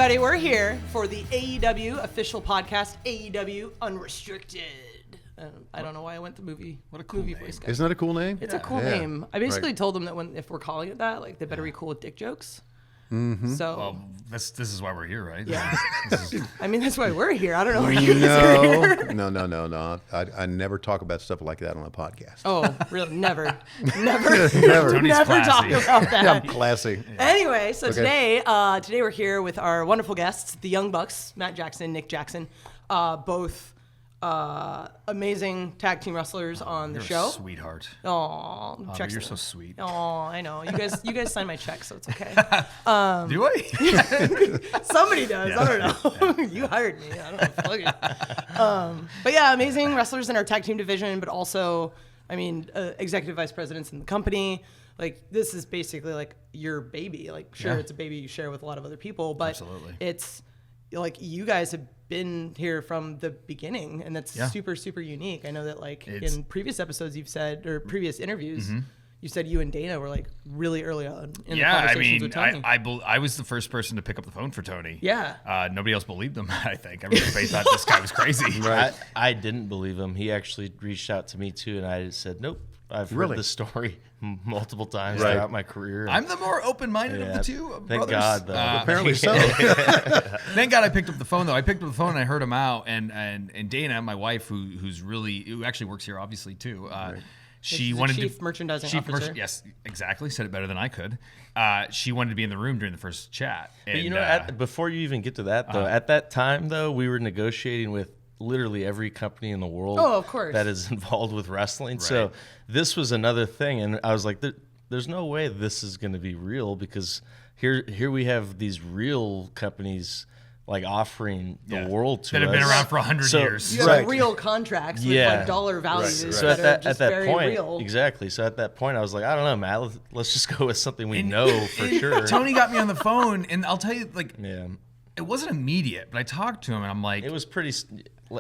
everybody. We're here for the AEW official podcast, AEW Unrestricted. I don't know why I went the movie. What a cool movie name. voice guy. Isn't that a cool name? It's a cool name. I basically told them that if we're calling it that, like, they better be cool with dick jokes. Mm-hmm. So, well, this is why we're here, right? Yeah. I mean, that's why we're here. I don't know why you guys are here. No. I never talk about stuff like that on a podcast. Oh, really? Never Never. talk about that. I'm classy. Anyway, so today we're here with our wonderful guests, the Young Bucks, Matt Jackson, Nick Jackson, both amazing tag team wrestlers on the show. Sweetheart. Oh, you're so sweet. Oh, I know. You guys sign my check, so it's okay. Do I? Somebody does. Yeah. I don't know. You hired me. I don't know. Fuck it. But yeah, amazing wrestlers in our tag team division, but also, I mean, executive vice presidents in the company. Like, this is basically like your baby. Like, sure, it's a baby you share with a lot of other people, but it's like you guys have been here from the beginning, and that's super, super unique. I know that, like, in previous episodes you've said, or previous interviews, you said you and Dana were like really early on in the conversations with Tony. I was the first person to pick up the phone for Tony. Yeah. Nobody else believed him, I think. Everybody thought this guy was crazy. Right. I didn't believe him. He actually reached out to me too, and I said, nope. I've heard this story multiple times throughout my career. I'm the more open-minded of the two Thank brothers. God, though. Apparently so. Thank God I picked up the phone, though. I picked up the phone and I heard him out. And Dana, my wife, who actually works here, obviously, too. She wanted chief merchandising officer. Yes, exactly. Said it better than I could. She wanted to be in the room during the first chat. But and, before you even get to that, though, at that time, though, we were negotiating with literally every company in the world of course, that is involved with wrestling. Right. So this was another thing. And I was like, there's no way this is going to be real, because here we have these real companies like offering the world to us. That have been around for 100 years. You have real contracts with like dollar values. Right. So at that point, real. Exactly. So at that point, I was like, I don't know, Matt. Let's just go with something we know for sure. Tony got me on the phone, and I'll tell you, like, it wasn't immediate, but I talked to him, and I'm like, it was pretty.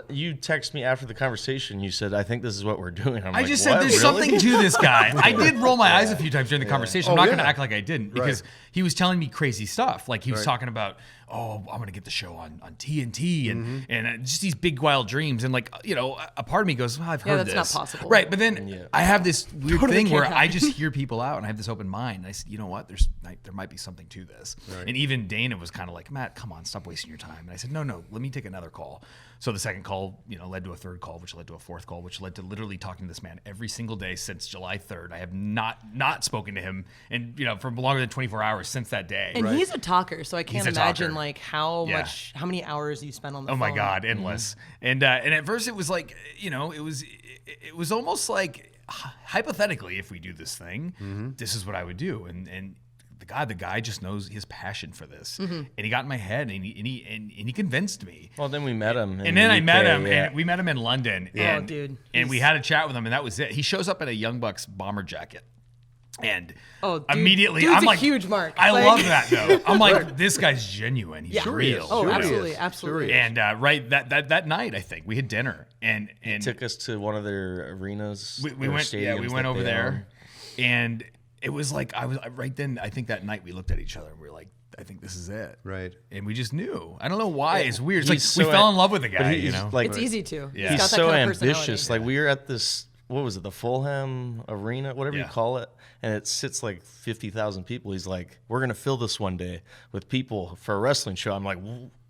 You text me after the conversation. You said, "I think this is what we're doing." I just said, "There's something to this guy." I did roll my eyes a few times during the conversation. I'm not going to act like I didn't, because he was telling me crazy stuff. Like, he was talking about, I'm going to get the show on TNT and just these big wild dreams. And, like, a part of me goes, well, I've heard this. That's not possible. Right, but then I have this weird thing where I just hear people out, and I have this open mind. And I said, you know what? There might be something to this. Right. And even Dana was kind of like, Matt, come on, stop wasting your time. And I said, no, let me take another call. So the second call, led to a third call, which led to a fourth call, which led to literally talking to this man every single day since July 3rd. I have not spoken to him, and for longer than 24 hours since that day. And he's a talker, so I can't imagine like how many hours you spent on the phone. Oh my God, endless. And at first it was like, it was almost like, hypothetically, if we do this thing, this is what I would do. And the guy just knows his passion for this, and he got in my head, and he convinced me. Well, then we met him, and then I met him, and we met him in London. And, dude, and we had a chat with him, and that was it. He shows up in a Young Bucks bomber jacket, and immediately I'm like, huge mark. I love that though. I'm like, this guy's genuine. He's real. Oh, absolutely. And that night, I think we had dinner, and he took us to one of their arenas. We went over there, and it was like, I was right then. I think that night we looked at each other and we were like, I think this is it. Right. And we just knew. I don't know why. It's weird. It's like we fell in love with the guy, Like, it's easy to. Yeah. He's so ambitious. Like, we were at this, what was it, the Fulham Arena, whatever you call it, and it sits like 50,000 people. He's like, we're going to fill this one day with people for a wrestling show. I'm like,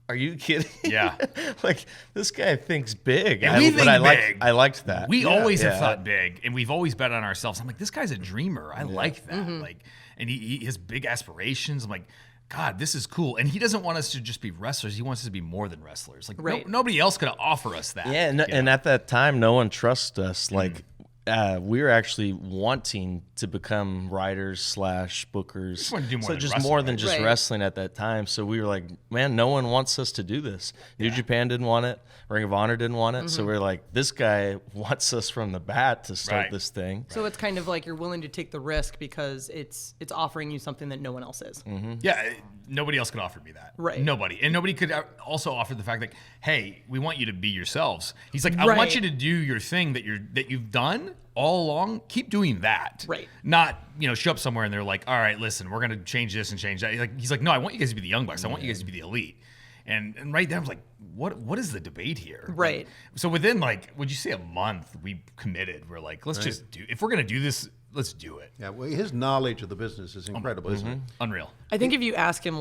are you kidding? Yeah. Like, this guy thinks big. And we think big. I liked that. We always have thought big, and we've always bet on ourselves. I'm like, this guy's a dreamer. I like that. Like, and he has big aspirations. I'm like, God, this is cool. And he doesn't want us to just be wrestlers. He wants us to be more than wrestlers. Like, nobody else could offer us that. Yeah, and at that time, no one trusts us. Like, we were actually wanting to become writers / bookers. Just want to do more so than just wrestling, more than just wrestling at that time. So we were like, man, no one wants us to do this. New Japan didn't want it. Ring of Honor didn't want it. So we were like, this guy wants us from the bat to start this thing. So it's kind of like you're willing to take the risk because it's offering you something that no one else is. Yeah, nobody else could offer me that. Right. Nobody. And nobody could also offer the fact that, hey, we want you to be yourselves. He's like, I want you to do your thing that you've done, all along, keep doing that. Right. Not, show up somewhere and they're like, all right, listen, we're going to change this and change that. He's like, no, I want you guys to be the Young Bucks. I want you guys to be the Elite. And right there, I was like, what is the debate here? Right. So within would you say a month, we committed. We're like, let's just do, if we're going to do this, let's do it. Yeah, well, his knowledge of the business is incredible, isn't it? Unreal. I think if you ask him,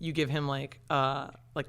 you give him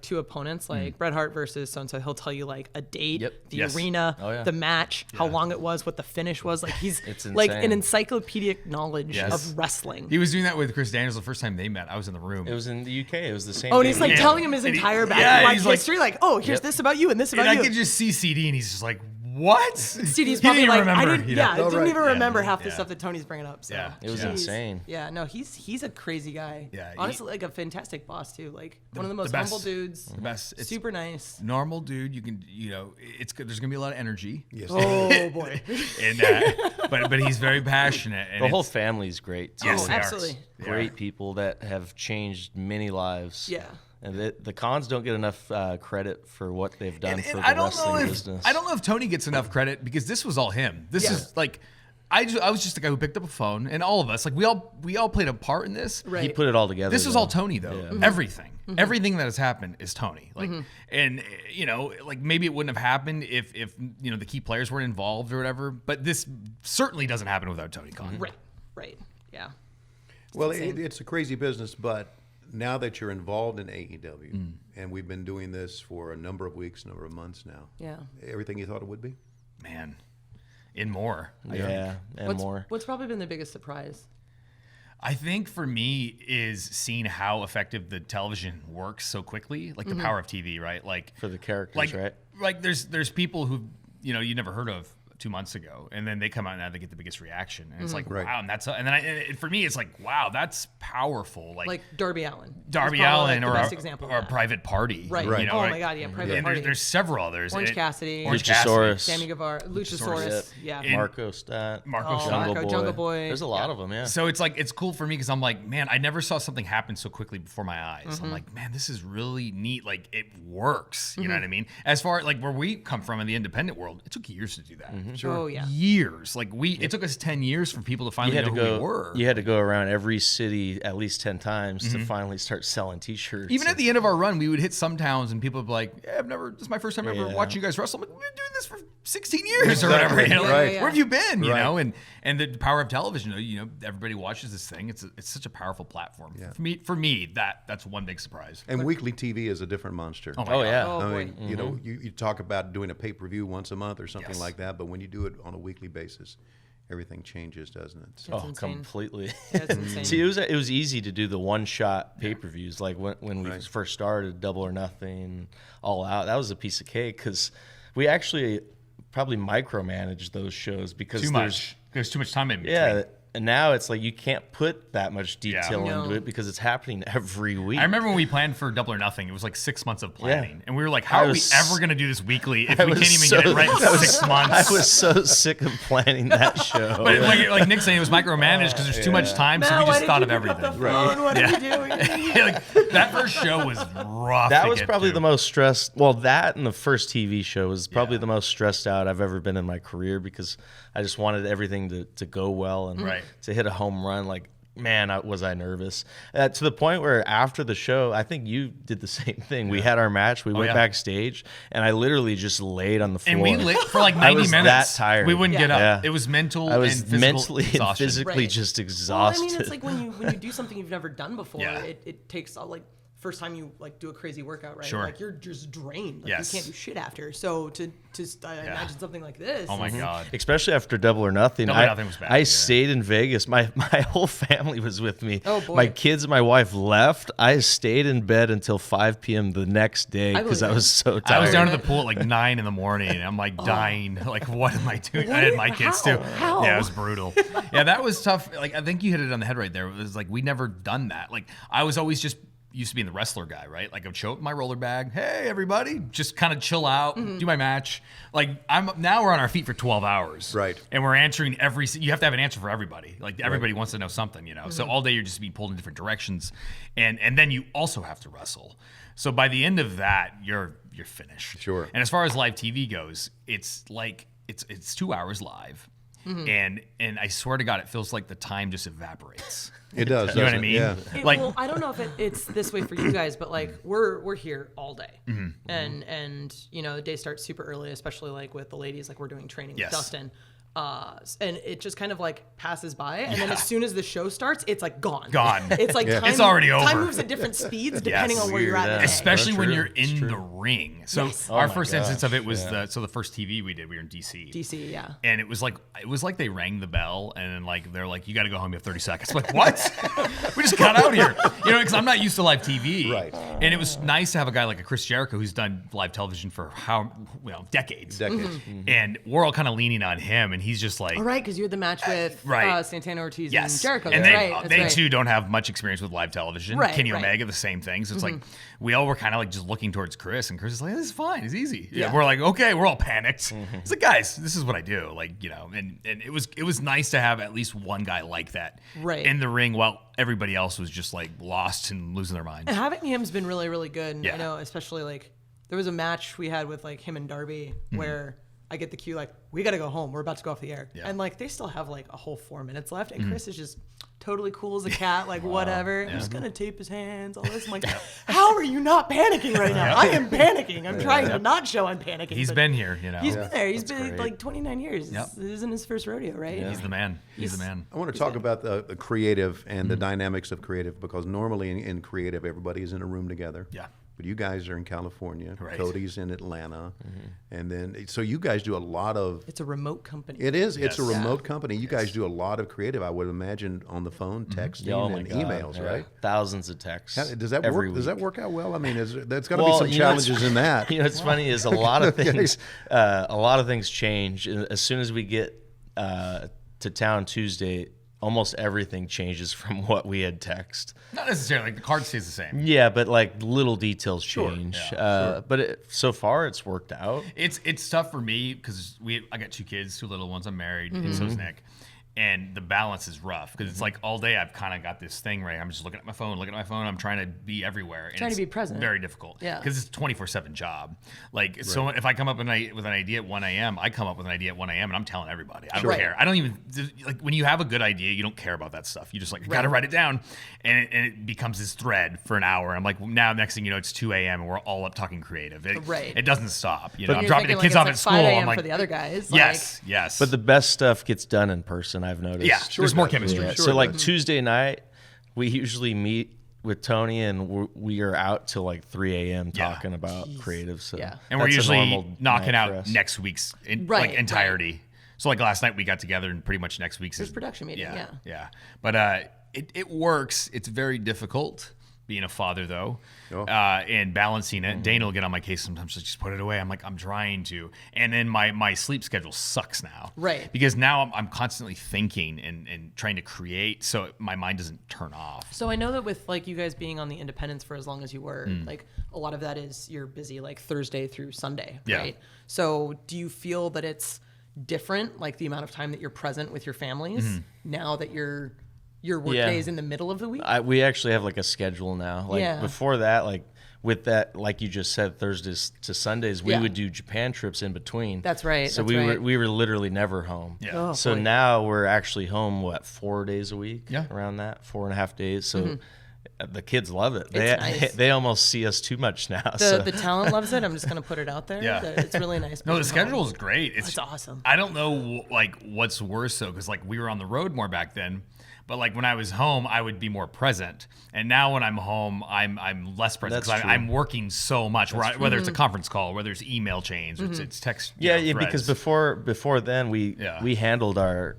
two opponents, Bret Hart versus so-and-so, he'll tell you a date, the Yes. arena, Oh, yeah. the match, how long it was, what the finish was. He's It's an insane. encyclopedic knowledge Yes. of wrestling. He was doing that with Chris Daniels the first time they met. I was in the room. It was in the UK. It was the same. Oh, and he's game. telling him his And he- entire yeah, he's history, here's this about you and this about and I you. could just see CD and he's just like, what? CD's He didn't probably even I remember. didn't, you know? I didn't even remember half the Yeah. stuff that Tony's bringing up. So. Yeah. It was Jeez. insane. Yeah, no, he's a crazy guy. Yeah, honestly, a fantastic boss too. One of the most best. humble dudes. The best. It's Super nice. normal dude. You can, it's good. There's gonna be a lot of energy. Yes. Oh boy. And but he's very passionate. And The whole it's- family is great. Too. Yes, they are. absolutely. They Great are. people that have changed many lives. Yeah. And the cons don't get enough credit for what they've done And for the I don't wrestling know if business. I don't know if Tony gets enough credit because this was all him. This Yeah. is I was just the guy who picked up a phone, and all of us we all played a part in this. Right. He put it all together. This is though. all Tony though. Yeah. Everything, everything that has happened is Tony. And maybe it wouldn't have happened if the key players weren't involved or whatever. But this certainly doesn't happen without Tony Khan. Right. Yeah. Well, it's a crazy business, but now that you're involved in AEW, and we've been doing this for a number of weeks, number of months now, Yeah. everything you thought it would be? Man, and more. Yeah, and more. What's probably been the biggest surprise? I think for me is seeing how effective the television works so quickly, the power of TV, right? For the characters, right? There's people who you never heard of 2 months ago, and then they come out and now they get the biggest reaction, and it's Right. wow, and then for me it's wow, that's powerful. Like Darby Allin. Darby He's probably, Allin the or best a, example or a of that. Private Party, Right. Right. Oh my God, yeah, Private And Party. there's several others. Orange Cassidy. Orange Luchasaurus. Sammy Guevara. Luchasaurus. Yeah. And- Marco Stat. Marco Stunt. Jungle, Marco, Boy. Jungle Boy. There's a lot Yeah. of them, yeah. So it's cool for me because I'm like, man, I never saw something happen so quickly before my eyes. I'm like, man, this is really neat. It works. You know what I mean? As far where we come from in the independent world, it took years to do that. Oh yeah. Years. It took us 10 years for people to finally know who we were. You had to go around every city at least 10 times to finally start selling T-shirts. Even at the end of our run, we would hit some towns and people would be like, yeah, this is my first time ever Yeah. watching you guys wrestle. I'm like, we've been doing this for 16 years or whatever. You know? Right. Where have you been? You Right. know, and the power of television, everybody watches this thing. It's such a powerful platform. Yeah. For me, that's one big surprise. And weekly TV is a different monster. Oh my Oh, God. yeah. Oh I boy. mean, you talk about doing a pay-per-view once a month or something Yes. like that, but when you do it on a weekly basis, everything changes, doesn't it? So, That's Oh, insane. completely. That's insane. See, it was easy to do the one-shot pay-per-views. Like when we Right. first started, Double or Nothing, All Out. That was a piece of cake because we actually probably micromanaged those shows because Too much. There's too much time in between. Yeah, and now it's like you can't put that much detail No. into it because it's happening every week. I remember when we planned for Double or Nothing, it was 6 months of planning. Yeah. And we were like, how I are we was- ever going to do this weekly if I we was can't even so- get it right in 6 months? I was so sick of planning that show. But like Nick saying, it was micromanaged because there's too much time, so Matt, we why just did thought you of pick up everything. the phone? What are you doing? That first show was rough. That to was get probably through. the most stressed. Well, that and the first TV show was probably the most stressed out I've ever been in my career because I just wanted everything to go well and Right. to hit a home run. Man, was I nervous to the point where after the show, I think you did the same thing. We had our match, we went yeah. backstage, and I literally just laid on the floor. And we lit for 90 I was minutes. that tired. We wouldn't get up. Yeah. It was mental I was and physical mentally and exhaustion. physically Right. just Well, exhausted. I mean, it's like when you do something you've never done before. Yeah. It takes first time you do a crazy workout, right? Sure. You're just drained. Yes. You can't do shit after. So to imagine something like this. Oh my God. Especially after Double or Nothing. Double or Nothing was bad, I yeah. stayed in Vegas. My whole family was with me. Oh, boy. My kids and my wife left. I stayed in bed until 5 p.m. the next day because I believe was it. so I tired. was down at the pool at 9 in the morning. And I'm dying. What am I doing? I had my kids too. How? Yeah, it was brutal. Yeah, that was tough. I think you hit it on the head right there. It was we never done that. I was always just used to being the wrestler guy, right? I would show up in my roller bag. Hey, everybody, just kind of chill out, do my match. Now we're on our feet for 12 hours. Right. And we're answering you have to have an answer for everybody. Everybody wants to know something, So all day you're just being pulled in different directions. And then you also have to wrestle. So by the end of that, you're finished. Sure. And as far as live TV goes, it's 2 hours live. and I swear to God, it feels like the time just evaporates. It does. You know what I mean? Yeah. Well, I don't know if it's this way for you guys, but like we're here all day, and you know the day starts super early, especially like with the ladies. Like we're doing training with Dustin. And it just kind of like passes by, and then as soon as the show starts, it's like gone. It's like time, it's already over. Time moves at different speeds depending on where you're at. In the day. Especially when true. you're in the ring. So our first instance of it was the first TV we did. We were in DC. DC, yeah. And it was like they rang the bell, and then like they're like, "You got to go home. You have 30 seconds." I'm like, what? We just got out here, you know, because I'm not used to live TV. Right. And it was nice to have a guy like a Chris Jericho who's done live television for decades. And we're all kind of leaning on him, and he's just like, All right, because you had the match with Santana Ortiz and Jericho. And That's they right. too don't have much experience with live television. Right, Kenny right. Omega, the same thing. So it's like we all were kind of like just looking towards Chris, and Chris is like, "This is fine. It's easy." Yeah. We're like, "Okay." We're all panicked. It's like, guys, this is what I do. Like, you know, and it was nice to have at least one guy like that in the ring while everybody else was just like lost and losing their minds. And having him's been really, really good. And Yeah. I know, especially like there was a match we had with like him and Darby where I get the cue like, we got to go home. We're about to go off the air. Yeah. And like they still have like a whole 4 minutes left. And Chris is just totally cool as a cat, like whatever. I'm just going to tape his hands, all this. I'm like, how are you not panicking right now? I am panicking. I'm trying to not show I'm panicking. He's but been here, you know. He's been there. He's been great. like 29 years. Yep. This isn't his first rodeo, right? He's the man. He's the man. I want to talk about the creative and the dynamics of creative, because normally in creative, everybody is in a room together. Yeah. But you guys are in California. Right. Cody's in Atlanta. And then, so you guys do a lot of... It's a remote company. It is. It's a Yes. remote company. You guys do a lot of creative, I would imagine, on the phone, texting Oh my and God, emails, yeah. right? Thousands of texts. Does that every work? Does that week. work out well? I mean, there's got to be Well, some you know, it's- challenges in that. You know, what's funny is a lot of things. A lot of things change as soon as we get to town Tuesday. Almost everything changes from what we had text. Not necessarily. Like, the card stays the same. Yeah, but like little details change. yeah, But so far, it's worked out. It's tough for me because I got 2 kids, 2 little ones. I'm married, and so's Nick. And the balance is rough because it's like all day I've kind of got this thing, right? I'm just looking at my phone. I'm trying to be everywhere. And Trying to it's be present. Very difficult. Yeah. Because it's a 24/7 job. Like, so if I come up with an idea at 1 a.m., I come up with an idea at 1 a.m. and I'm telling everybody. I don't care. I don't even, like, when you have a good idea, you don't care about that stuff. You just like, got to write it down. And it becomes this thread for an hour. I'm like, now next thing you know, it's 2 a.m. and we're all up talking creative. It doesn't stop. You know, I'm You're dropping the thinking, kids like, off at it's school. like 5 a.m. I'm like, for the other guys. yes. But the best stuff gets done in person, I've noticed. Yeah, there's more chemistry. Yeah. Sure So like does. Tuesday night, we usually meet with Tony, and we are out till like 3 a.m. talking about creative. So Yeah. And we're that's a usually normal knocking night for out us. next week's Right, like entirety. So like last night we got together, and pretty much next week's There's production meeting, yeah. Yeah. But it works. It's very difficult being a father though, and balancing it. Dana will get on my case sometimes. Just put it away. I'm like, I'm trying to. And then my sleep schedule sucks now. Right. Because now I'm constantly thinking and trying to create, so my mind doesn't turn off. So I know that with like you guys being on the independents for as long as you were, like a lot of that is you're busy like Thursday through Sunday, Yeah. right? So do you feel that it's different, like the amount of time that you're present with your families now that your work day is in the middle of the week? We actually have like a schedule now. Like Yeah. before that, like with that, like you just said, Thursdays to Sundays, we Yeah. would do Japan trips in between. That's right, So that's right. we were literally never home. Yeah. Oh, So boy. now we're actually home 4 days a week? Yeah. Around that, 4.5 days. So the kids love it. It's nice. They almost see us too much now. The talent loves it. I'm just going to put it out there. Yeah. that It's really nice. No, the being schedule home. is great. It's awesome. I don't know like what's worse though, because like we were on the road more back then. But like when I was home, I would be more present, and now when I'm home, I'm less present That's because true. I'm working so much. Whether it's a conference call, whether it's email chains, or it's text. Yeah, you know, because threads. before then we handled our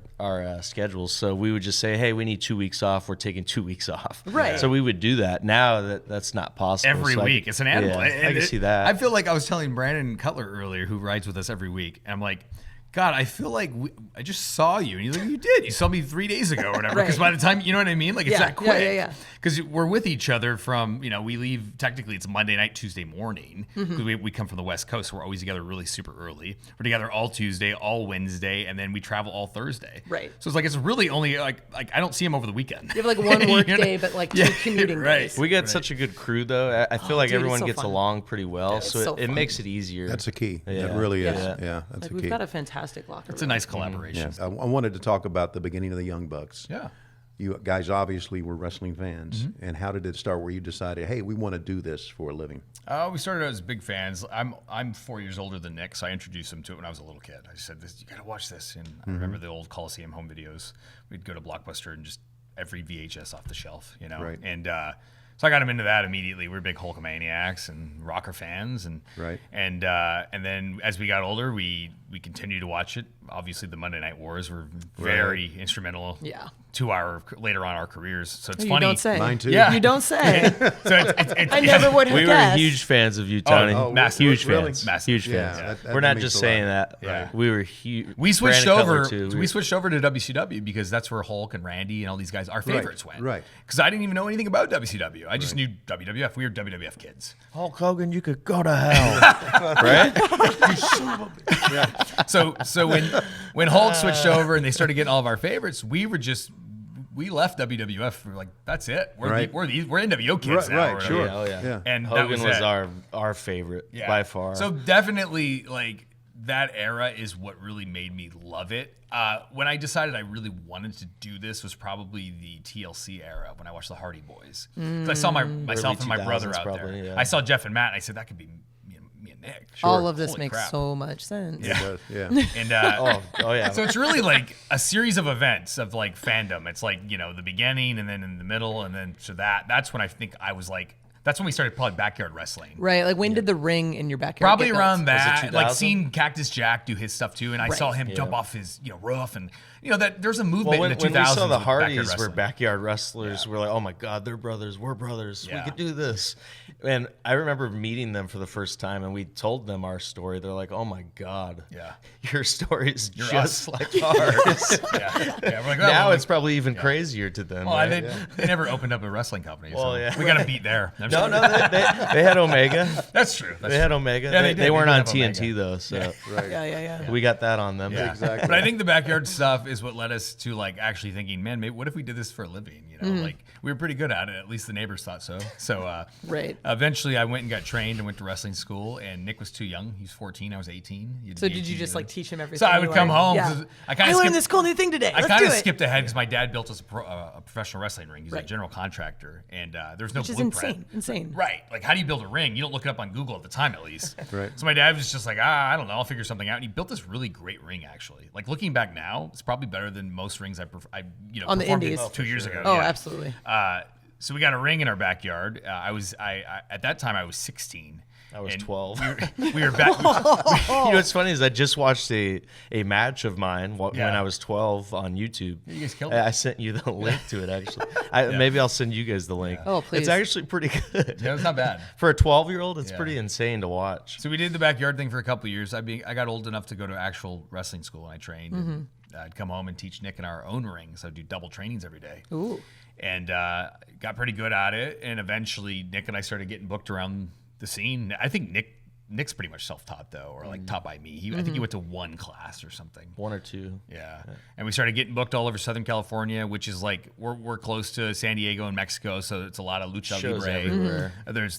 schedules, so we would just say, hey, we need 2 weeks off. We're taking 2 weeks off. Right. So we would do that. Now that's not possible. every So week, it's an animal. Yeah, I can see that. I feel like I was telling Brandon Cutler earlier, who rides with us every week, and I'm like, God, I feel like I just saw you. And he's like, you did. You saw me 3 days ago or whatever. Because by the time, you know what I mean? Like, it's Yeah, that quick. yeah. Because we're with each other from, we leave, technically it's Monday night, Tuesday morning. Because we come from the West Coast. So we're always together really super early. We're together all Tuesday, all Wednesday, and then we travel all Thursday. Right. So it's like, it's really only, like I don't see him over the weekend. You have like one work You know? day, but like 2 commuting days. We got such a good crew, though. I feel like dude, it's everyone so gets fun. along pretty well, It's so so it fun. makes it easier. That's a key. Yeah. That really is. Yeah. Yeah, that's Like a we've key. got a fantastic fantastic locker room. It's a nice collaboration. I wanted to talk about the beginning of the Young Bucks. Yeah. You guys obviously were wrestling fans, and how did it start where you decided, hey, we want to do this for a living? We started out as big fans. I'm 4 years older than Nick, so I introduced him to it when I was a little kid. I just said, "You got to watch this." And I remember the old Coliseum home videos. We'd go to Blockbuster and just every VHS off the shelf, you know. Right. And so I got him into that immediately. We were big Hulkamaniacs and rocker fans, and Right. And then as we got older, we continued to watch it. Obviously, the Monday Night Wars were very instrumental. Yeah. To our later on our careers. So it's You funny. don't say. Mine too. Yeah. You don't say. So it's I never would have We were guessed. huge fans of you, Tony. massive. Huge Really? fans. Massive. Huge Yeah, fans. that We're not means just a lot. saying that. Right. We were huge. We switched Brandon Cutler, over. too. We switched over to WCW because that's where Hulk and Randy and all these guys, our favorites went. right. Because I didn't even know anything about WCW. I just knew WWF. We were WWF kids. Hulk Hogan, you could go to hell. Right? So when Hulk switched over and they started getting all of our favorites, we left WWF. We were like, that's it. We're Right. we're NWO kids now. Right, or sure. whatever. Oh, yeah. Yeah. And that Hogan was it. our favorite Yeah. by far. So definitely, like, that era is what really made me love it. When I decided I really wanted to do this was probably the TLC era when I watched the Hardy Boys. 'Cause I saw myself and my brother 2000s out probably, there. yeah. I saw Jeff and Matt, and I said that could be me and Nick. All of this Holy makes crap. so much sense. Yeah. It does, yeah. And oh yeah. so it's really like a series of events of like fandom. It's like, you know, the beginning and then in the middle and then to that's when I think I was like, that's when we started probably backyard wrestling. Right. Like when did the ring in your backyard Probably get around built? that, 2000? like seeing Cactus Jack do his stuff too, and I saw him jump off his roof, and that there's a movement Well, in when the 2000s. we saw the with backyard Hardys were wrestling. backyard wrestlers, we're like, oh my God, they're brothers. We're brothers. Yeah. We could do this. And I remember meeting them for the first time, and we told them our story. They're like, oh my God, Yeah. your story is You're just us. like ours. yeah. We're like, Now well, it's probably even crazier to them. well, right? they never opened up a wrestling company. Well, so yeah. we got to beat there. I'm No, sorry. no, they had Omega. That's true. That's They had true. Omega. Yeah, they did. weren't They on did have TNT Omega. though, so Right. Yeah. we got that on them. Yeah. Exactly. But I think the backyard stuff is what led us to like actually thinking, man, maybe what if we did this for a living? You know, like we were pretty good at it. At least the neighbors thought so. So Right. Eventually, I went and got trained and went to wrestling school. And Nick was too young. He was 14. I was 18. You'd So be did you 18 just then. like teach him everything? So I you would come learned? home. Yeah. 'Cause I kind I of learned this cool new thing today. I Let's kind do of it. skipped ahead because my dad built us a professional wrestling ring. He's a Right. general contractor, and there's no Which is blueprint. insane. Right. Like, how do you build a ring? You don't look it up on Google at the time, at least. Right. So my dad was just like, I don't know. I'll figure something out. And he built this really great ring, actually. Like, looking back now, it's probably better than most rings I On the performed indies. in 2 years ago. Oh, Yeah. absolutely. So we got a ring in our backyard. I at that time I was 16. I was And 12. We were back. You know what's funny is I just watched a match of mine when Yeah. I was 12 on YouTube. You guys killed I it. sent you the link to it actually. Maybe I'll send you guys the link. Oh, please. It's actually pretty good. Yeah, it was not bad. For a 12-year-old, it's Yeah. pretty insane to watch. So we did the backyard thing for a couple of years. I got old enough to go to actual wrestling school, and I trained. And I'd come home and teach Nick in our own ring. So I'd do double trainings every day. Ooh. And got pretty good at it. And eventually, Nick and I started getting booked around the scene. I think Nick's pretty much self-taught though, or like taught by me. I think he went to one class or something. One or two. Yeah. And we started getting booked all over Southern California, which is like we're close to San Diego and Mexico, so it's a lot of lucha Shows libre. everywhere.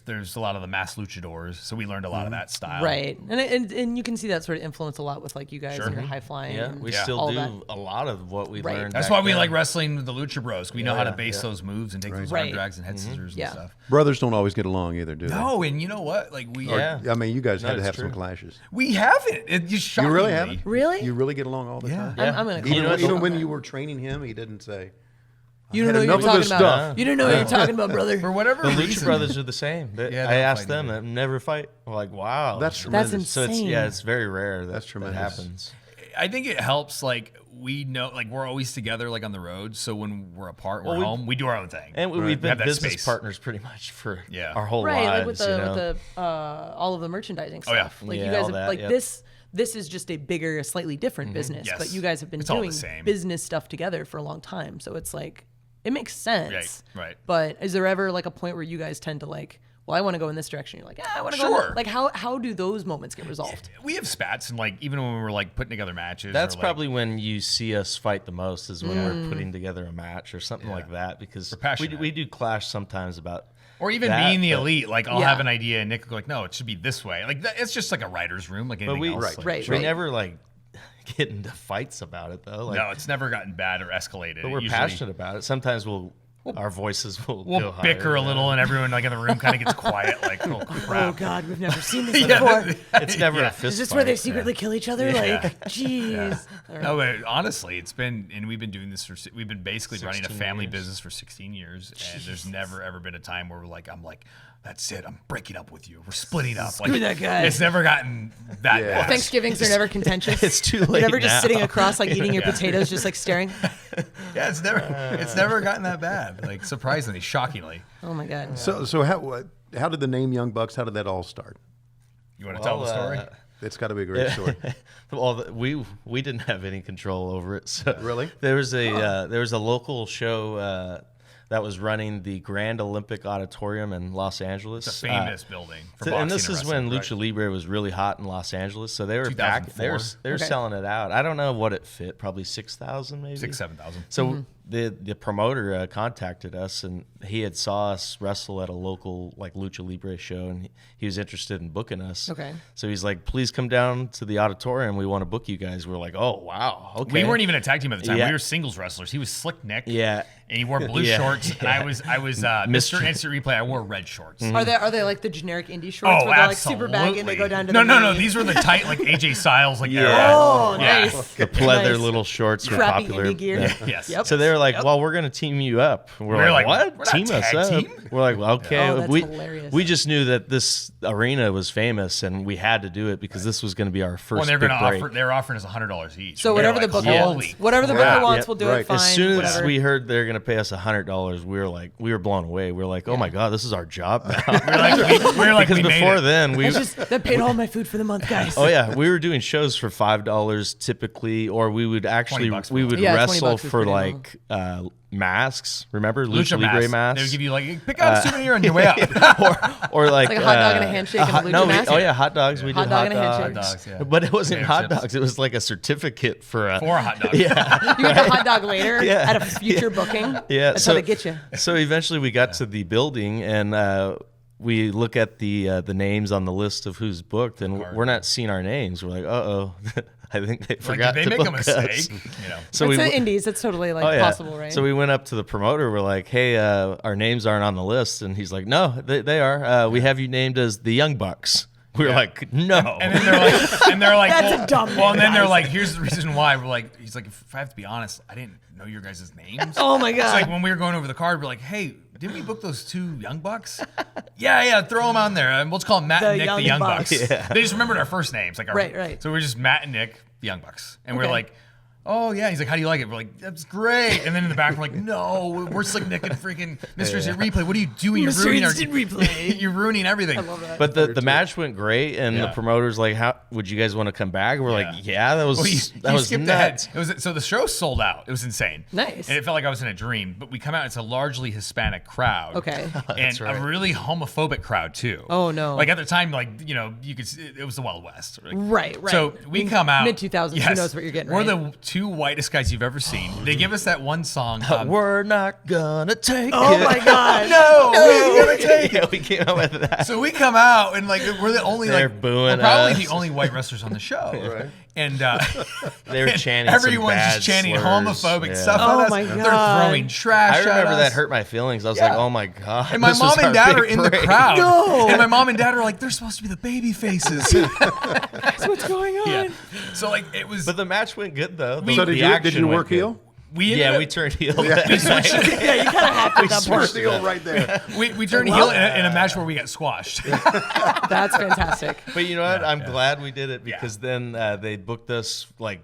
There's a lot of the mass luchadors, so we learned a lot of that style. Right. And you can see that sort of influence a lot with like you guys Sure. and your high flying. Yeah, and we Yeah. still all do that. a lot of what we Right. learned. That's back why we then. like wrestling with the Lucha Bros. We know how to Yeah, base yeah. those moves and take those Right. arm drags and head scissors Yeah. and stuff. Brothers don't always get along either, do they? No, and you know what? Like we Yeah. I mean, you guys No, had to it's have some true. clashes. we haven't. It just You really shockingly. haven't? Really? You really get along all the Yeah. time? Yeah. I'm gonna call Even, you out even on when that. you were training him, he didn't say, You don't had know what you're enough of talking this about. stuff. You don't know what you're talking about, brother. For whatever The Lucha reason. Brothers are the same. Yeah, they I don't asked fight them, either. they never fight. I'm like, wow. That's That's tremendous. So insane. it's very rare That's that tremendous. happens. I think it helps. Like we know, like we're always together, like on the road. So when we're apart, we're home. We do our own thing. And we've We been have that business space. partners pretty much for Yeah. our whole Right, lives. like with you the know? with the all of the merchandising Oh, yeah. stuff. Like Yeah, you guys all have that, like yep. this is just a bigger, slightly different business. Yes. But you guys have been It's all the doing same. business stuff together for a long time. So it's like it makes sense. Right. But is there ever like a point where you guys tend to like, well, I want to go in this direction. You're like, I want to go. Sure. Like how do those moments get resolved? We have spats, and like even when we're like putting together matches. That's or, like, probably when you see us fight the most is when we're putting together a match or something Yeah. like that because We're passionate. we do clash sometimes about or even that, being the but- elite. Like I'll Yeah. have an idea, and Nick will go like, "No, it should be this way." Like it's just like a writer's room, like anything we else. Right. Like, Right. we never like get into fights about it though. Like, No, it's never gotten bad or escalated. but we're Usually- passionate about it. Sometimes our voices will We'll go bicker higher, a little, and everyone like in the room kind of gets quiet, like, oh Oh crap. God, we've never seen this before. It's never a fist Is this fight. where they secretly kill each other? Yeah. Like, jeez. No, but honestly, it's been, and we've been doing this we've been basically running a 16 family years. business for 16 years, and there's never ever been a time where I'm like, that's it, I'm breaking up with you, we're splitting up. Screw that guy. It's never gotten that bad. Thanksgivings are never contentious. It's too You're late never just now. sitting across, like eating your potatoes, just like staring. Yeah, it's never gotten that bad. Like surprisingly, shockingly. Oh my God. So how did the name Young Bucks? How did that all start? You want to tell the story? It's got to be a great story. Well, we didn't have any control over it. So Really? there was a local show that was running the Grand Olympic Auditorium in Los Angeles. It's a famous building for boxing And this is when wrestling, Lucha Libre was really hot in Los Angeles, so they were back. They were 2004. selling it out. I don't know what it fit, probably 6,000 maybe. 6,000-7,000. So the promoter contacted us, and he had saw us wrestle at a local like Lucha Libre show, and he was interested in booking us. Okay. So he's like, "Please come down to the auditorium. We want to book you guys." We're like, "Oh wow, okay." We weren't even a tag team at the time. Yeah. We were singles wrestlers. He was Slick Nick. Yeah. And he wore blue Yeah. shorts, and I was Mr. Instant Replay. I wore red shorts. Are they like the generic indie shorts Oh, where they're like absolutely. super baggy and they go down to no, the no. knee? These were the tight, like AJ Styles, like Yeah. era. Oh, Yeah. nice. The pleather Nice. little shorts were Crappy popular. indie gear. Yeah. Yes. Yep. So they were like, "Well, we're gonna team you up." We're We're like, like, "What? we're not Team us tag up?" team? We're like, well, "Okay." Oh, that's we hilarious. we just knew that this arena was famous, and we had to do it because this was going to be our first Well, they're big going to break. offer. They're offering us $100 each. So We're whatever the like, booker holy wants, whatever the crap. booker wants, Yep, we'll do right. it. Fine. As soon as whatever. we heard they're going to pay us $100, we were blown away. We were like, "Oh my God, this is our job now." We're like, Because we made before it. then, we that paid all my food for the month, guys. oh yeah, we were doing shows for $5 typically, or we would actually $20 we would Yeah, $20 wrestle is for pretty like masks. Remember Lucha Lucha Libre masks. masks? They would give you like, pick out a souvenir on your way out. or like Like a hot dog and a handshake and a lucha no, mask? oh yeah, hot dogs. We Hot did dog hot and a handshake. dogs. Hot dogs, yeah. But it wasn't Potato hot chips. dogs. It was like a certificate for a 4 hot dogs. Yeah. You get the hot dog later Yeah. at a future booking. Yeah, That's so how they get you. So eventually we got to the building, and we look at the names on the list of who's booked, and we're not seeing our names. We're like, "Uh-oh, I think they Like, forgot did to they make a book mistake? us." You know. So It's we the indies. It's totally like Oh, yeah. possible, right? So we went up to the promoter. We're like, "Hey, our names aren't on the list," and he's like, "No, they are. We have you named as the Young Bucks." We were like, "No." And then they're like, That's well, a dumb Well, and then name, they're guys. like, here's the reason why. We're like, he's like, if I have to be honest, I didn't know your guys' names. Oh my It's God. like when we were going over the card, we're like, hey, didn't we book those 2 Young Bucks? Yeah, throw them on there. And we'll just call them Matt The and Nick, Young the Young Bucks. Bucks. Yeah. They just remembered our first names. Like Right. So we're just Matt and Nick, the Young Bucks. And we're Okay. like, oh, yeah. He's like, how do you like it? We're like, that's great. And then in the back, we're like, no, we're Slick Nick and freaking Mr. Instant Replay. What are you doing? You're Mr. ruining Instant Replay. You're ruining everything. I love that. But the match went great, and the Yeah. promoter's like, "How would you guys want to come back?" We're like, "Yeah, that was Well, you nuts." skipped ahead. It was so the show sold out. It was insane. Nice. And it felt like I was in a dream. But we come out. It's a largely Hispanic crowd. Okay. And right. a really homophobic crowd too. Oh, no. Like at the time, like you could. It was the Wild West. Like, Right. So we come out Mid-2000s, who knows what you're getting, We're right? the 2 whitest guys you've ever seen. They give us that one song. We're not gonna take Oh it. my God. No, we're gonna take it. Yeah, we came out with that. So we come out and like we're the only They're like booing we're probably us. the only white wrestlers on the show. Right. And They were and chanting some everyone's bad just chanting slurs. homophobic Yeah. stuff Oh at us. my They're God. throwing trash. I remember at that us. hurt my feelings. I was Yeah. like, "Oh my God!" And my this mom was and our dad big are in the break. crowd. No. And my mom and dad are like, they're supposed to be the baby faces. That's what's going on. Yeah. So like it was. But the match went good though. So The did action you went work good. heel? we ended Yeah, up- we turned heel. that night. Yeah, you kind of have to at that point. First heel right there. we turned heel in a match where we got squashed. That's fantastic. But you know what? I'm glad we did it because then they booked us like